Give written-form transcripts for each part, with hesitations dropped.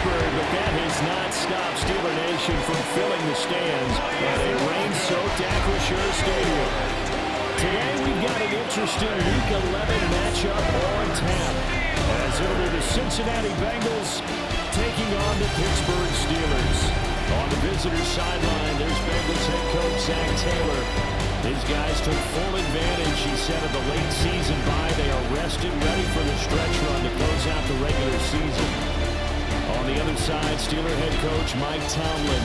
Pittsburgh, but that has not stopped Steeler Nation from filling the stands at a rain-soaked Acrisure Stadium. Today we've got an interesting Week 11 matchup on tap, as it'll be the Cincinnati Bengals taking on the Pittsburgh Steelers. On the visitor's sideline, there's Bengals head coach Zach Taylor. His guys took full advantage, he said, of the late season bye. They are rested, ready for the stretch run to close out the regular season. On the other side, Steeler head coach Mike Tomlin.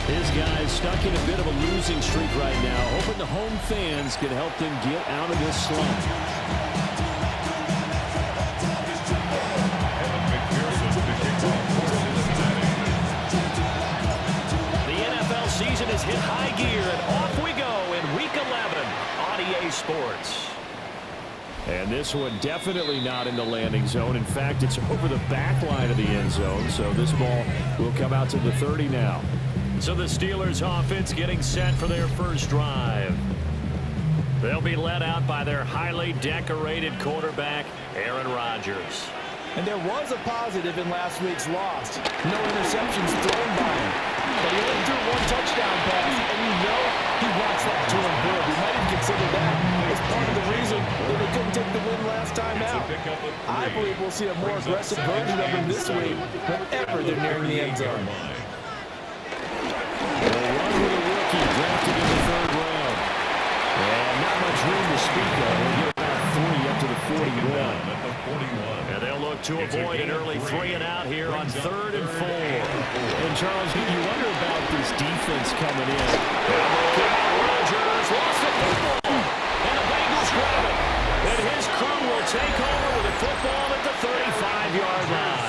His guys stuck in a bit of a losing streak right now, hoping the home fans can help them get out of this slump. The NFL season has hit high gear, and off we go in Week 11 on EA Sports. And this one definitely not in the landing zone. In fact, it's over the back line of the end zone, so this ball will come out to the 30 now. So the Steelers offense getting set for their first drive. They'll be led out by their highly decorated quarterback, Aaron Rodgers. And there was a positive in last week's loss. No interceptions thrown by him. But he only threw one touchdown pass, and you know he wants that to improve. We might even consider that as part of the reason that they couldn't take the win last time out. I believe we'll see a more aggressive version of him this week whenever they're nearing the end zone. Drafted in the third round. And not much room to speak of. He'll get about 3 up to the 41. And they'll look to avoid an early 3-and-out here on 3rd and 4. And Charles, you wonder about this defense coming in. Rodgers lost the football. And the Bengals grab it. And his crew will take over with the football at the 35-yard line.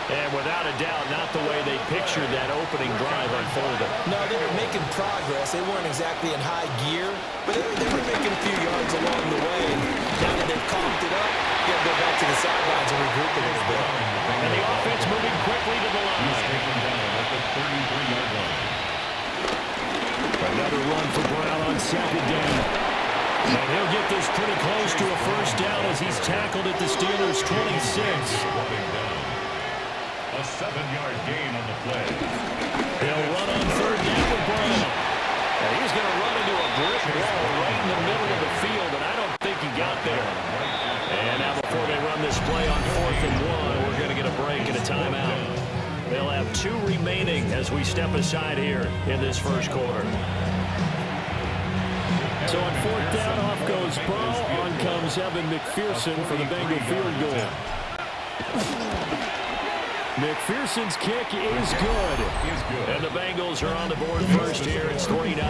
And without a doubt, not the way they pictured that opening drive unfolded. No, they were making progress. They weren't exactly in high gear, but they were making a few yards along the way. Now that they've coughed it up, you got to go back to the sidelines and regroup a little bit. And the offense moving quickly to the line. Another run for Brown on 2nd down. And he'll get this pretty close to a first down as he's tackled at the Steelers' 26. A 7-yard gain on the play. They'll run on 3rd down with Brown. And he's going to run into a brick wall right in the middle of the field, and I don't think he got there. And now before they run this play on 4th and 1, we're going to get a break and a timeout. They'll have 2 remaining as we step aside here in this first quarter. So on 4th down, off goes Burrow. On comes Evan McPherson for the Bengal field goal. McPherson's kick is good. And the Bengals are on the board first here. It's 3-0.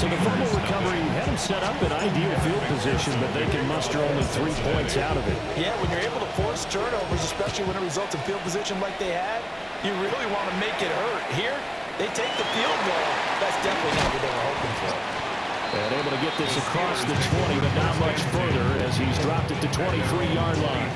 So the fumble recovery had them set up in ideal field position, but they can muster only 3 points out of it. Yeah, when you're able to force turnovers, especially when it results in field position like they had, you really want to make it hurt. Here, they take the field goal. That's definitely not what they were hoping for. And able to get this across the 20, but not much further as he's dropped it to 23-yard line.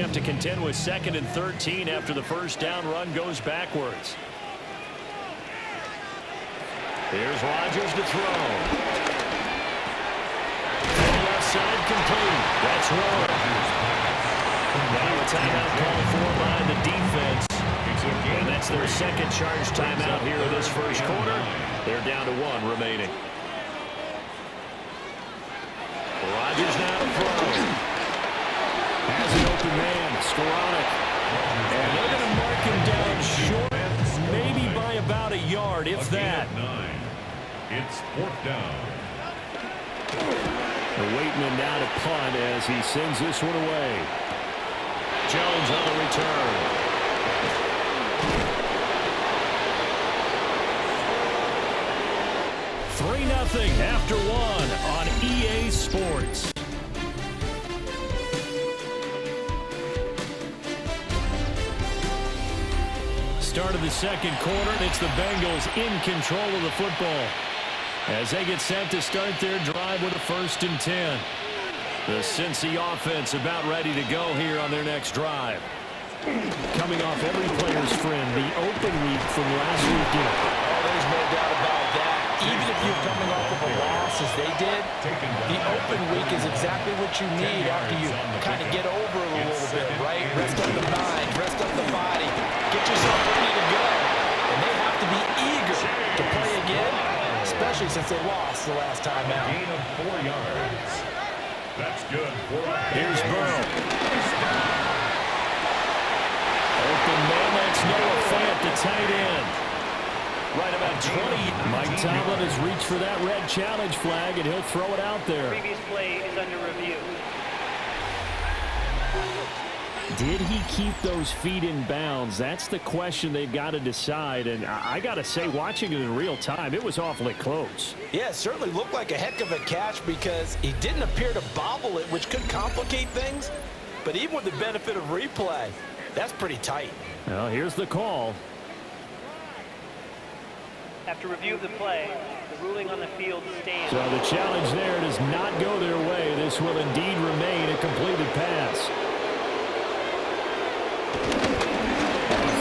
To contend with 2nd and 13 after the first down run goes backwards. Here's Rodgers to throw. And left side complete. That's one. Now a timeout called for by the defense. And that's their second charge timeout here in this first quarter. They're down to 1 remaining. Rodgers now to throw. Has an open man, Skoranek. And they're going to mark him down short, maybe by about a yard, if that. It's 4th down. They're waiting him now to punt as he sends this one away. Jones on the return. $3-0 after 1 on EA Sports. Start of the second quarter, and it's the Bengals in control of the football as they get set to start their drive with a 1st and 10. The Cincy offense about ready to go here on their next drive. Coming off every player's friend, the open week from last weekend. Oh, there's no doubt about that. Even if you're coming off of a loss as they did, the open week is exactly what you need after you kind of get over it a little bit, right? Rest up the mind, rest up the body, get yourself ready to go. And they have to be eager to play again, especially since they lost the last time out. Gain of 4 yards. That's good. Here's Burrow. Open man, that's Noah Fant, the tight end. Right about 20. Mike Tomlin has reached for that red challenge flag, and he'll throw it out there. Previous play is under review. Did he keep those feet in bounds? That's the question they've got to decide. And I got to say, watching it in real time, it was awfully close. Yeah, it certainly looked like a heck of a catch because he didn't appear to bobble it, which could complicate things. But even with the benefit of replay, that's pretty tight. Well, here's the call. After review of the play, the ruling on the field stands. So the challenge there does not go their way. This will indeed remain a completed pass.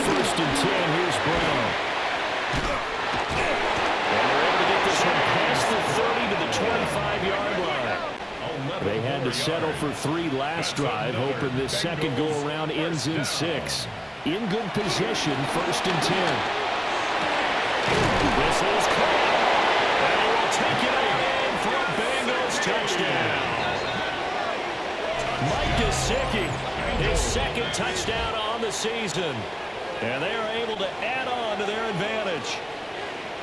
First and 10, here's Brown. And they're able to get this one past the 30 to the 25-yard line. They had to settle for 3 last drive, hoping this second go-around ends in 6. In good position, first and 10. This is caught. And he will take it again for a Bengals touchdown. Mike Gesicki, his second touchdown on the season. And they are able to add on to their advantage.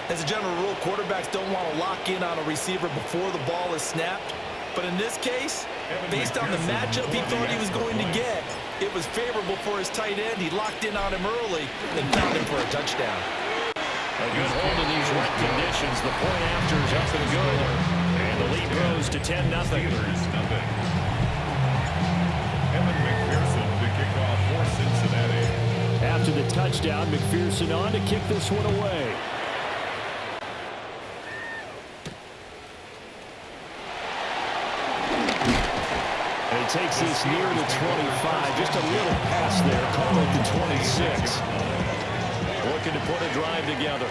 As a general rule, quarterbacks don't want to lock in on a receiver before the ball is snapped. But in this case, based on the matchup he thought he was going to get, it was favorable for his tight end. He locked in on him early and found him for a touchdown. A good hold in these wet conditions. The point after is up and good. And the lead grows to 10-0. Evan McPherson to kick off for Cincinnati. After the touchdown, McPherson on to kick this one away. And he takes this near the 25. Just a little pass there. Call it the 26. Looking to put a drive together.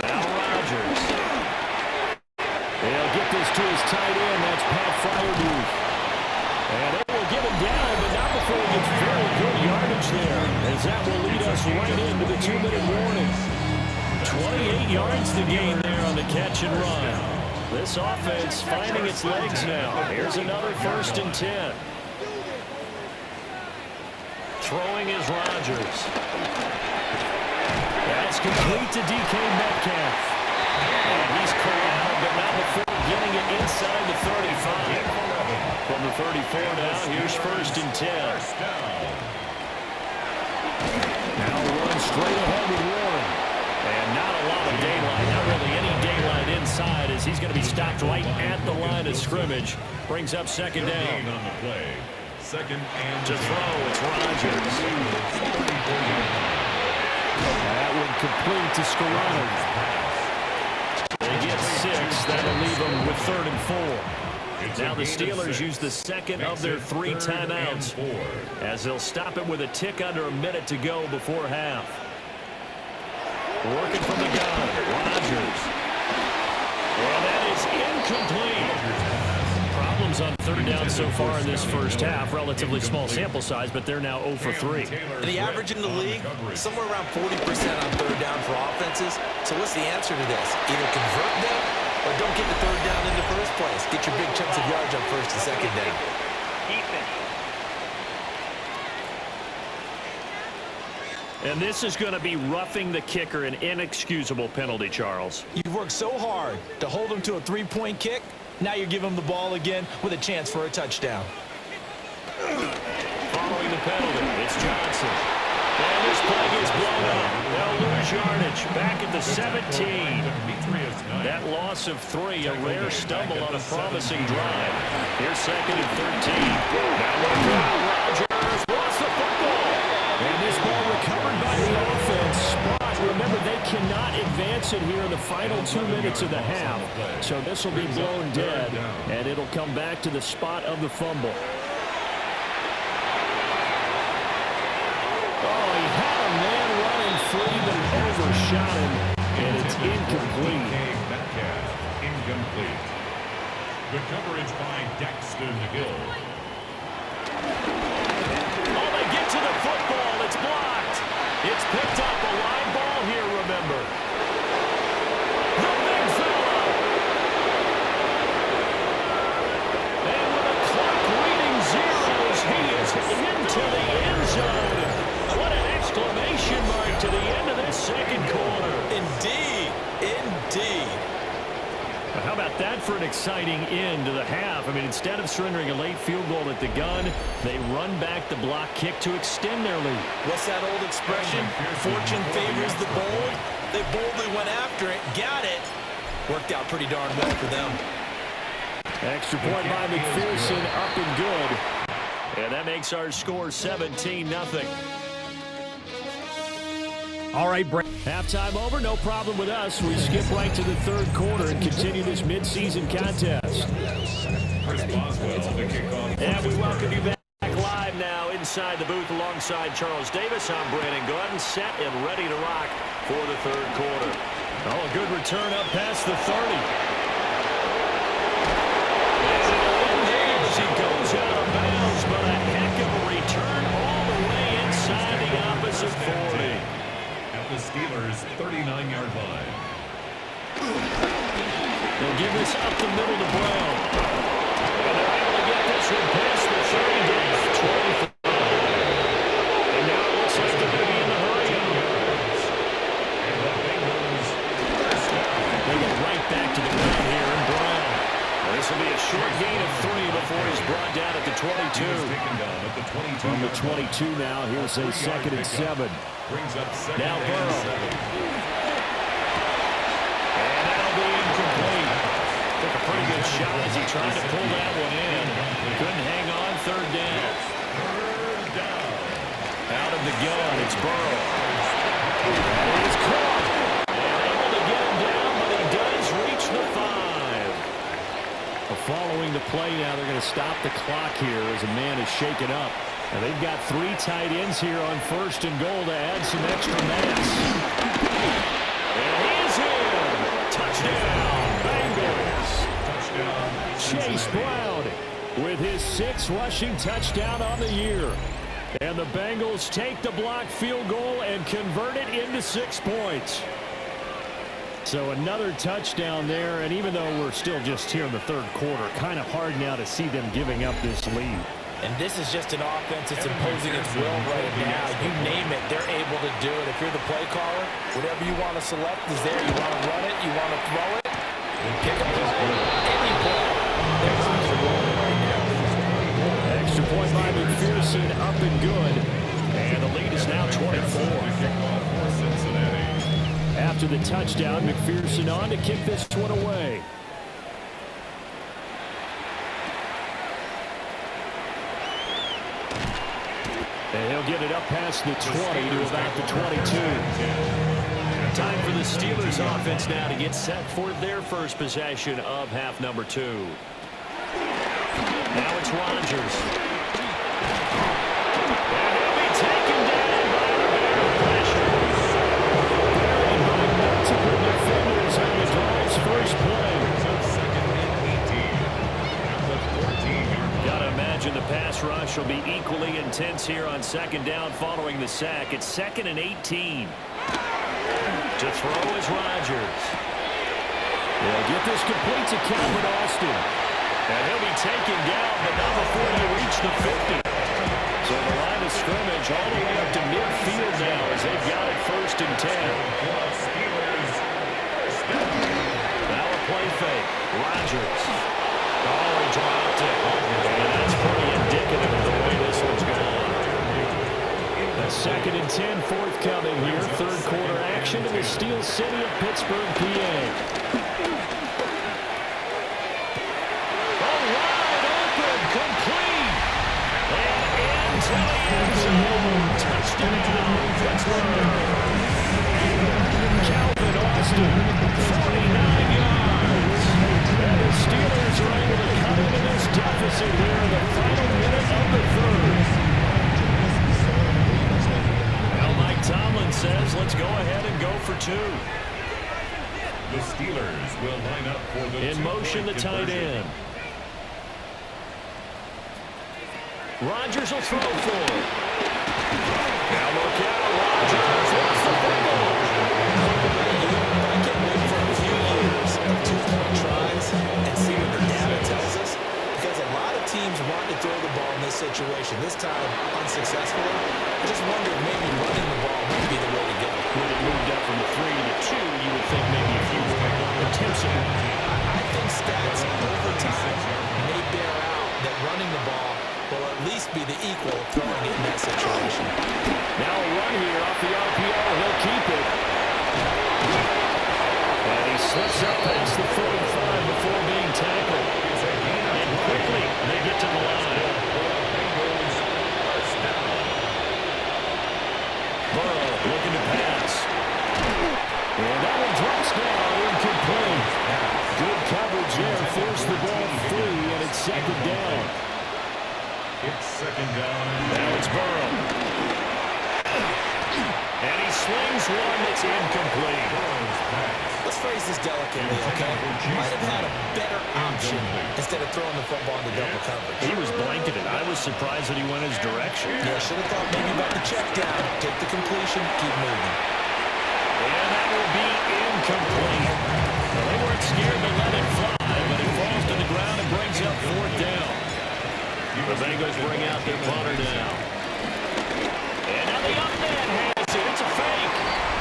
Now Rodgers. They'll get this to his tight end. That's Pat Fryermuth. And they will give him down, but not before he gets very good yardage there, as that will lead us right into the 2-minute warning. 28 yards to gain there on the catch and run. This offense finding its legs now. Here's another first and 10. Throwing is Rodgers. That's complete to DK Metcalf. And he's corralled, but not before getting it inside the 35. From the 34 now, here's first and 10. Now run straight ahead with Warren. And not a lot of daylight, not really any daylight inside, as he's going to be stopped right at the line of scrimmage. Brings up second down. On the play. Second and To throw, it's Rodgers. That would complete to Scarano. They get 6. That'll leave them with 3rd and 4. Now the Steelers use the second of their 3 timeouts, as they'll stop it with a tick under a minute to go before half. Working from the gun, Rodgers. Well, that is incomplete. Problems on 3rd down so far in this first half. Relatively small sample size, but they're now 0 for 3. The average in the league, somewhere around 40% on 3rd down for offenses. So what's the answer to this? Either convert them or don't get the 3rd down in the first place. Get your big chunks of yards on 1st and 2nd down. Defense. And this is going to be roughing the kicker, an inexcusable penalty, Charles. You've worked so hard to hold them to a 3-point kick. Now you're giving them the ball again with a chance for a touchdown. Following the penalty, it's Johnson. And this play gets blown up. They'll lose yardage back at the 17. That loss of 3, a rare stumble on a promising drive. Here's 2nd and 13. Now look out, Rodgers lost the football. And this ball recovered by the offense. Spot, remember, they cannot advance it here in the final 2 minutes of the half. So this will be blown dead, and it'll come back to the spot of the fumble. Oh, he had a man running free, but he overshot him, and it's incomplete. Incomplete. Good coverage by Daxton Hill. Oh, they get to the football. It's blocked. It's picked up. A line ball here, remember. The big fella. And with a clock reading zeros, he is into the end zone. What an exclamation mark to the end of this second quarter. Indeed. Indeed. How about that for an exciting end to the half? I mean, instead of surrendering a late field goal at the gun, they run back the block kick to extend their lead. What's that old expression? Fortune favors the bold. They boldly went after it, got it. Worked out pretty darn well for them. Extra point by McPherson, up and good. And that makes our score 17-0. All right, Brad. Halftime over, no problem with us. We skip right to the third quarter and continue this midseason contest. And we welcome you back live now inside the booth alongside Charles Davis. I'm Brandon Gordon, set and ready to rock for the third quarter. Oh, a good return up past the 30. He goes out of bounds, but a heck of a return all the way inside the opposite 40. At the Steelers' 39-yard line. They'll give this up the middle to Brown. And they're able to get this one past the 30 down. 25. And now it looks like they're going to be in the hurry. And the Bengals first down. They go right back to the ground here in Brown. This will be a short gain of 3 before he's brought down at the 22. Taken down at the 22. From the 22 now, here's a 2nd and 7. Brings up second Now and Burrow. 7. And that'll be incomplete. Took a pretty good shot as he tried to pull that one in. Couldn't hang on, third down. Third down. Out of the gun, it's Burrow. And he's caught. And able to get him down, but he does reach the 5. Following the play now, they're going to stop the clock here as a man is shaken up. And they've got 3 tight ends here on 1st and goal to add some extra mass. And he's in. Touchdown, Bengals. Touchdown. Chase Brown with his 6th rushing touchdown on the year. And the Bengals take the blocked field goal and convert it into 6 points. So another touchdown there, and even though we're still just here in the third quarter, kind of hard now to see them giving up this lead. And this is just an offense that's imposing its will right now. You name it, they're able to do it. If you're the play caller, whatever you want to select is there. You want to run it, you want to throw it, you pick a play, any play. They're on the roll right now. Extra point by McPherson, up and good. And the lead is now 24. After the touchdown, McPherson on to kick this one away. And he'll get it up past the 20 to about the 22. Time for the Steelers offense now to get set for their first possession of half number 2. Now it's Rodgers. And he'll be taken down by the Bear pressure. Buried by multiple defenders on the drive's first play. Got to imagine the pass rush will be equally intense here on 2nd down following the sack. It's 2nd and 18. To throw is Rodgers. They'll get this complete to Calvin Austin. And he'll be taken down, but not before you reach the 50. So the line of scrimmage all the way up to midfield now as they've got it 1st and 10. Now a play fake. Rodgers. Oh, he dropped it. And that's pretty indicative of the way this one's going. A 2nd and 10 forthcoming here. Third quarter action in the Steel City of Pittsburgh, PA. Oh, wide open, complete. And into the end zone. Touchdown, Pittsburgh. Steelers, let's go ahead and go for two. The Steelers will line up for the in motion, the tight end. Rodgers will throw for it. Now look out, Rodgers. It's the Bengals. I can't wait for a few years of two-point tries and see what the data tells us. Because a lot of teams want to throw the ball in this situation. This time, unsuccessfully. I just wonder if maybe running the ball might be the way to go. When it moved up from the 3 to 2, you would think maybe a few attempts at it. I think stats over time may bear out that running the ball will at least be the equal of throwing it in that situation. Now a run here off the RPO. He'll keep it. And he slips up past the 45 before being tackled. And quickly, they get to the line. Burrow looking to pass. And that one drops down, incomplete. Good coverage there, forced the ball free, and it's second down. It's second down. Now it's Burrow. And he slings one that's incomplete. Let's phrase this delicately, okay? Might have had a better option instead of throwing the football into double coverage. He was blanketed. I was surprised that he went his direction. Yeah, should have thought maybe about the check down, take the completion, keep moving. And that will be incomplete. Well, they weren't scared to let it fly, but it falls to the ground and brings up fourth down. The Bengals bring out their punter now. And now the up man has it. It's a fake.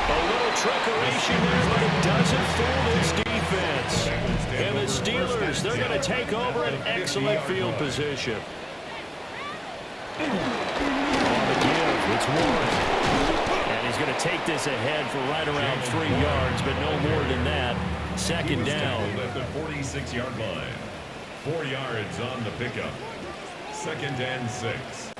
A little trickeration there, but it doesn't fool this defense. And the Steelers, they're going to take over an excellent field position. On the give, it's Warren. And he's going to take this ahead for right around 3 yards, but no more than that. Second down. At the 46-yard line. 4 yards on the pickup. Second and 6.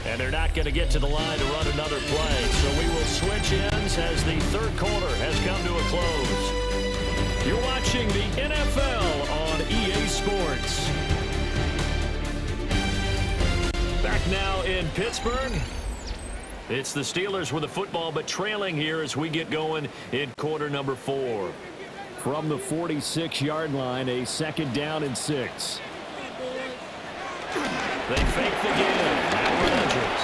And they're not going to get to the line to run another play. So we will switch ends as the third quarter has come to a close. You're watching the NFL on EA Sports. Back now in Pittsburgh. It's the Steelers with the football, but trailing here as we get going in quarter number 4. From the 46-yard line, a second down and 6. They fake the game. Now Rodgers.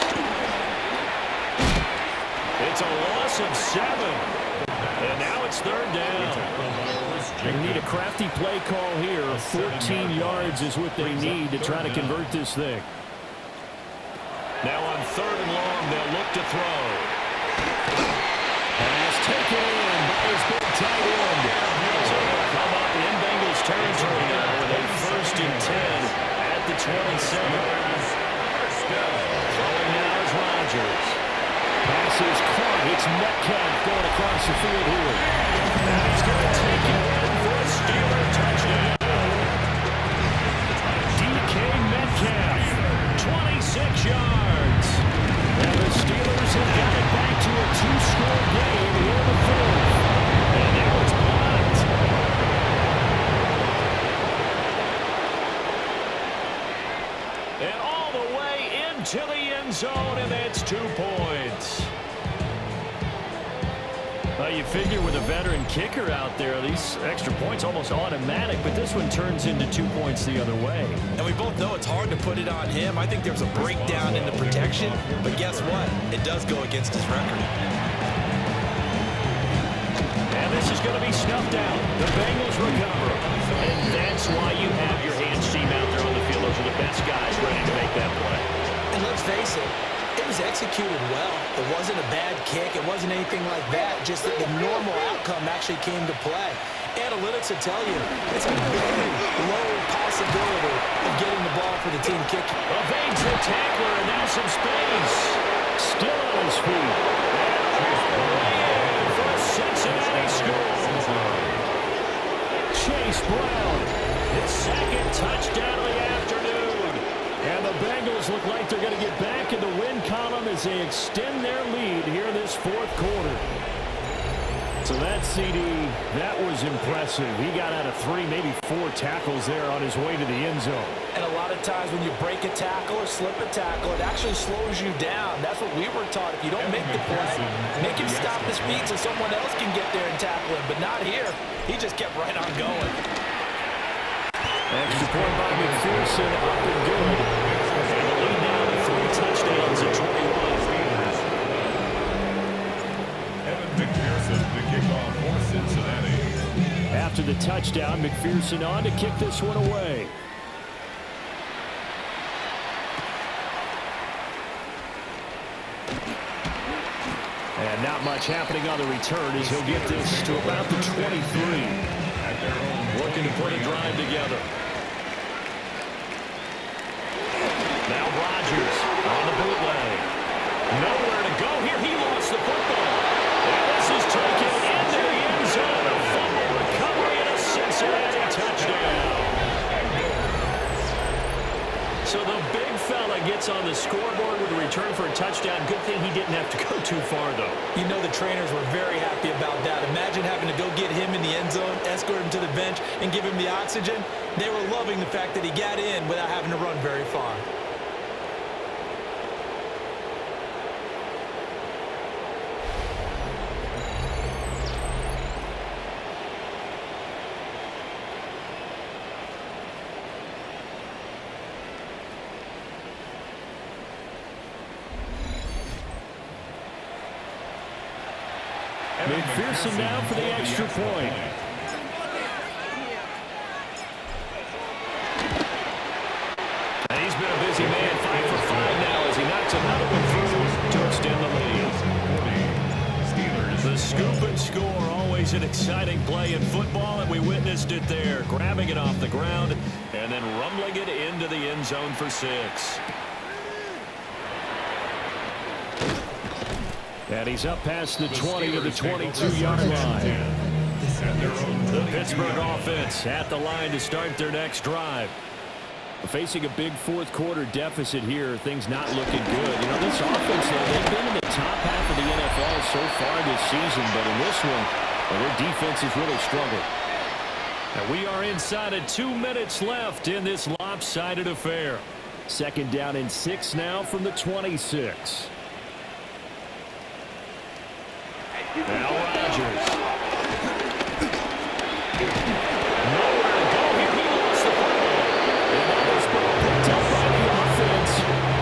It's a loss of 7. And now it's third down. They need a crafty play call here. 14 yards is what they need to try to convert this thing. Now on third and long, they'll look to throw. Pass taken in by his big tight end. So they'll come up in Bengals territory now with a first and 10. The 27. Throwing now is Rodgers. Pass is caught. It's Metcalf going across the field here. And he's going to take it in for a Steeler touchdown. DK Metcalf, 26 yards. And the Steelers have got it back to a 2-score game here in the fourth. And now it's blocked. And all the way into the end zone, and that's 2 points. Well, you figure with a veteran kicker out there, these extra points almost automatic, but this one turns into 2 points the other way. And we both know it's hard to put it on him. I think there's a breakdown in the protection, but guess what? It does go against his record. And this is going to be snuffed out. The Bengals recover. And that's why you have your hands team out there on the field. Those are the best guys ready to make that play. And let's face it, it was executed well. It wasn't a bad kick. It wasn't anything like that. Just that the normal outcome actually came to play. Analytics will tell you it's a very low possibility of getting the ball for the team kicking. Evades the tackler, and now some space. Still on his feet. And for a Cincinnati score. Chase Brown, his second touchdown of the afternoon. And the Bengals look like they're going to get back in the win column as they extend their lead here in this fourth quarter. So that CD, that was impressive. He got out of 3, maybe 4 tackles there on his way to the end zone. And a lot of times when you break a tackle or slip a tackle, it actually slows you down. That's what we were taught. If you don't make the play, make him stop the speed so someone else can get there and tackle him. But not here. He just kept right on going. Extra point by McPherson, up and good. And the lead now to 3 touchdowns at 21. After the touchdown, McPherson on to kick this one away. And not much happening on the return as he'll get this to about the 23. Looking to put a drive together. Now Rodgers on the bootleg. Nowhere to go here. He lost the football. And this is taken into the end zone. A fumble recovery and a Cincinnati touchdown. So the big fella gets on the scoreboard with a return for a touchdown. Good thing he didn't have to go too far, though. You know the trainers were very happy about that. Imagine having to go get him in the end zone, escort him to the bench, and give him the oxygen. They were loving the fact that he got in without having to run very far. McPherson now for the extra point. And he's been a busy man, 5 for 5 now as he knocks another one through to extend the lead. The scoop and score, always an exciting play in football, and we witnessed it there, grabbing it off the ground and then rumbling it into the end zone for 6. And he's up past the 20 to the 22-yard line. The Pittsburgh offense at the line to start their next drive. Facing a big fourth-quarter deficit here, things not looking good. You know, this offense, though, they've been in the top half of the NFL so far this season, but in this one, well, their defense has really struggled. And we are inside of 2 minutes left in this lopsided affair. 2nd down and 6 now from the 26. Now Rodgers. Nowhere to go here. He lost the football. And that was picked up by the offense.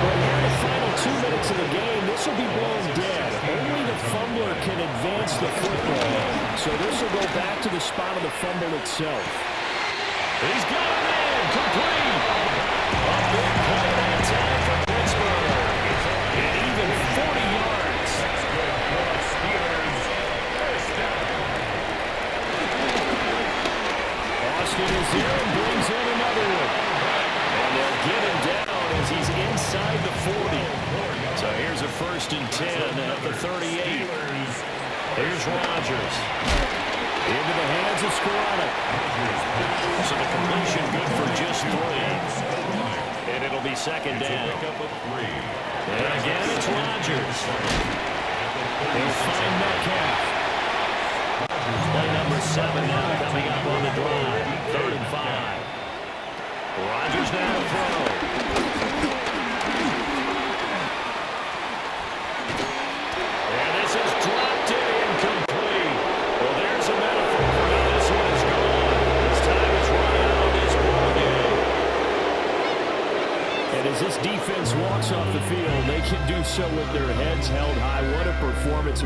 But here in the final 2 minutes of the game, this will be blown dead. Only the fumbler can advance the football. So this will go back to the spot of the fumble itself. He's got it in. Complete. A big play that time for Pittsburgh. And even 40 yards. Austin is here and brings in another one. And they'll get him down as he's inside the 40. So here's a 1st and 10 at the 38. Here's Rodgers. Into the hands of Skoronic. So the completion good for just 3. And it'll be 2nd down. And again, it's Rodgers. He'll find Metcalf. Play number 7 now coming up on the drive. 3rd and 5. Rodgers now to throw. And this is dropped in incomplete. Well, there's a metaphor for how this one is gone. This time is run out of this ball game. And as this defense walks off the field, they can do so with their heads held high. What a performance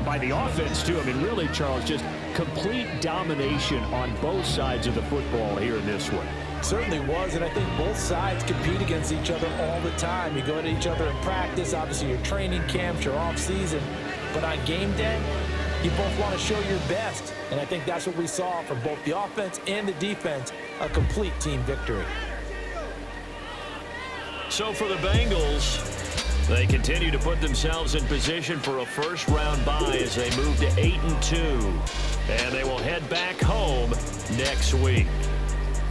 by the offense, too. I mean, really, Charles, just complete domination on both sides of the football here in this one. Certainly was, and I think both sides compete against each other all the time. You go at each other in practice, obviously your training camps, your off-season, but on game day, you both want to show your best, and I think that's what we saw from both the offense and the defense, a complete team victory. So for the Bengals, they continue to put themselves in position for a first-round bye as they move to 8-2, and they will head back home next week.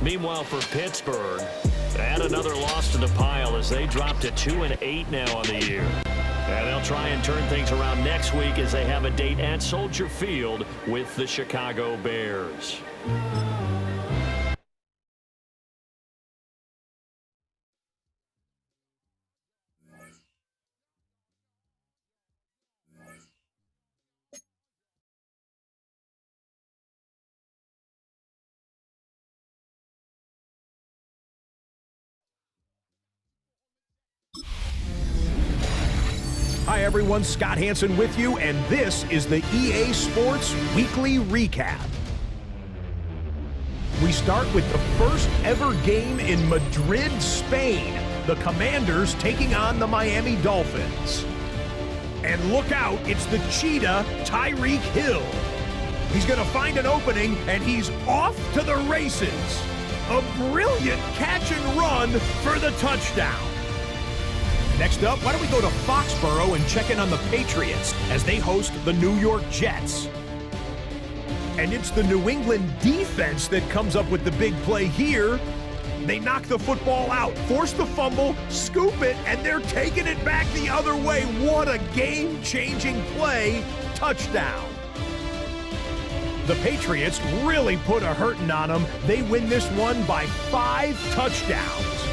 Meanwhile, for Pittsburgh, add another loss to the pile as they drop to 2-8 now on the year. And they'll try and turn things around next week as they have a date at Soldier Field with the Chicago Bears. Hi everyone, Scott Hansen with you, and this is the EA Sports Weekly Recap. We start with the first ever game in Madrid, Spain. The Commanders taking on the Miami Dolphins. And look out, it's the cheetah, Tyreek Hill. He's going to find an opening, and he's off to the races. A brilliant catch and run for the touchdown. Next up, why don't we go to Foxborough and check in on the Patriots as they host the New York Jets. And it's the New England defense that comes up with the big play here. They knock the football out, force the fumble, scoop it, and they're taking it back the other way. What a game-changing play. Touchdown. The Patriots really put a hurting on them. They win this one by 5 touchdowns.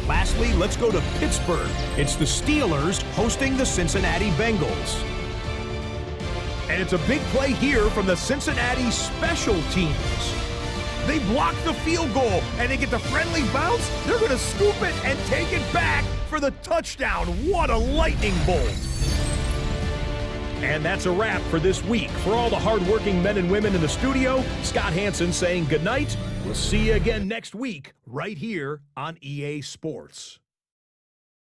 Lastly, let's go to Pittsburgh. It's the Steelers hosting the Cincinnati Bengals. And it's a big play here from the Cincinnati special teams. They block the field goal, and they get the friendly bounce. They're going to scoop it and take it back for the touchdown. What a lightning bolt. And that's a wrap for this week. For all the hardworking men and women in the studio, Scott Hansen saying goodnight. We'll see you again next week right here on EA Sports.